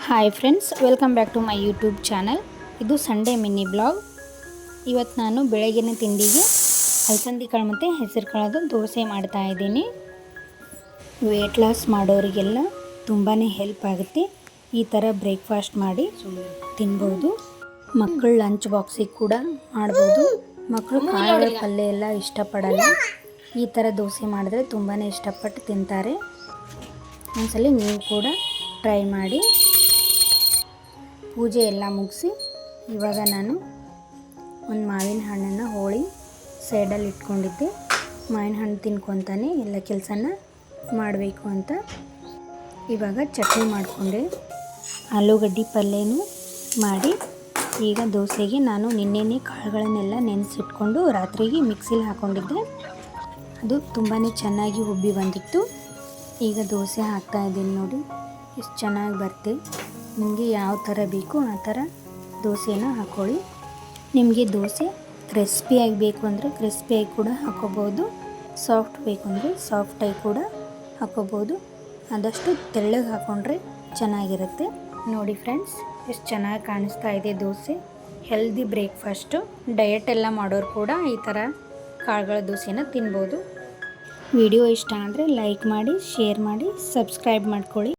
Hi friends, welcome back to my YouTube channel. ಇದು Sunday mini blog. ಇವತ್ತು ನಾನು ಬೆಳಗಿನ ತಿಂಡಿಗೆ ಅಲಸಂದಿ ಕಾಳು ಮತ್ತು ಹೆಸರು ಕಾಳದು ದೋಸೆ ಮಾಡ್ತಾ ಇದ್ದೀನಿ. ವೇಟ್ ಲಾಸ್ ಮಾಡೋರಿಗೆಲ್ಲ ತುಂಬಾ ಹೆಲ್ಪ್ ಆಗುತ್ತೆ. ಈ ಥರ ಬ್ರೇಕ್ಫಾಸ್ಟ್ ಮಾಡಿ ತಿನ್ಬೋದು. ಮಕ್ಕಳು ಲಂಚ್ ಬಾಕ್ಸಿಗೆ ಕೂಡ ಮಾಡ್ಬೋದು. ಮಕ್ಕಳು ಕಾಳುಗಳ ಪಲ್ಯ ಎಲ್ಲ ಇಷ್ಟಪಡಲ್ಲ. ಈ ಥರ ದೋಸೆ ಮಾಡಿದ್ರೆ ತುಂಬಾ ಇಷ್ಟಪಟ್ಟು ತಿಂತಾರೆ. ಒಂದ್ಸಲ ನೀವು ಕೂಡ ಟ್ರೈ ಮಾಡಿ. ಪೂಜೆ ಎಲ್ಲ ಮುಗಿಸಿ ಇವಾಗ ನಾನು ಒಂದು ಮಾವಿನ ಹಣ್ಣನ್ನು ಹೋಳಿ ಸೈಡಲ್ಲಿ ಇಟ್ಕೊಂಡಿದ್ದೆ. ಮಾವಿನ ಹಣ್ಣು ತಿನ್ಕೊತಾನೆ ಎಲ್ಲ ಕೆಲಸನ ಮಾಡಬೇಕು ಅಂತ ಇವಾಗ ಚಟ್ನಿ ಮಾಡಿಕೊಂಡೆ. ಆಲೂಗಡ್ಡೆ ಪಲ್ಯನೂ ಮಾಡಿ ಈಗ ದೋಸೆಗೆ ನಾನು ನಿನ್ನೆನೇ ಕಾಳುಗಳನ್ನೆಲ್ಲ ನೆನೆಸಿಟ್ಕೊಂಡು ರಾತ್ರಿಗೆ ಮಿಕ್ಸಿಲಿ ಹಾಕ್ಕೊಂಡಿದ್ದೆ. ಅದು ತುಂಬಾ ಚೆನ್ನಾಗಿ ಉಬ್ಬಿ ಬಂದಿತ್ತು. ಈಗ ದೋಸೆ ಹಾಕ್ತಾಯಿದ್ದೀನಿ ನೋಡಿ, ಎಷ್ಟು ಚೆನ್ನಾಗಿ ಬರುತ್ತೆ. ನಿಮಗೆ ಯಾವ ಥರ ಬೇಕು ಆ ಥರ ದೋಸೆನ ಹಾಕ್ಕೊಳ್ಳಿ. ನಿಮಗೆ ದೋಸೆ ಕ್ರಿಸ್ಪಿಯಾಗಿ ಬೇಕು ಅಂದರೆ ಕ್ರಿಸ್ಪಿಯಾಗಿ ಕೂಡ ಹಾಕ್ಕೋಬೋದು. ಸಾಫ್ಟ್ ಬೇಕು ಅಂದರೆ ಸಾಫ್ಟಾಗಿ ಕೂಡ ಹಾಕ್ಕೋಬೋದು. ಆದಷ್ಟು ತೆಳ್ಳಗೆ ಹಾಕ್ಕೊಂಡ್ರೆ ಚೆನ್ನಾಗಿರುತ್ತೆ. ನೋಡಿ ಫ್ರೆಂಡ್ಸ್, ಎಷ್ಟು ಚೆನ್ನಾಗಿ ಕಾಣಿಸ್ತಾ ಇದೆ ದೋಸೆ. Healthy breakfast. ಡಯಟ್ ಎಲ್ಲ ಮಾಡೋರು ಕೂಡ ಈ ಥರ ಕಾಳುಗಳ ದೋಸೆನ ತಿನ್ಬೋದು. ವಿಡಿಯೋ ಇಷ್ಟ ಆದರೆ ಲೈಕ್ ಮಾಡಿ, ಶೇರ್ ಮಾಡಿ, ಸಬ್ಸ್ಕ್ರೈಬ್ ಮಾಡ್ಕೊಳ್ಳಿ.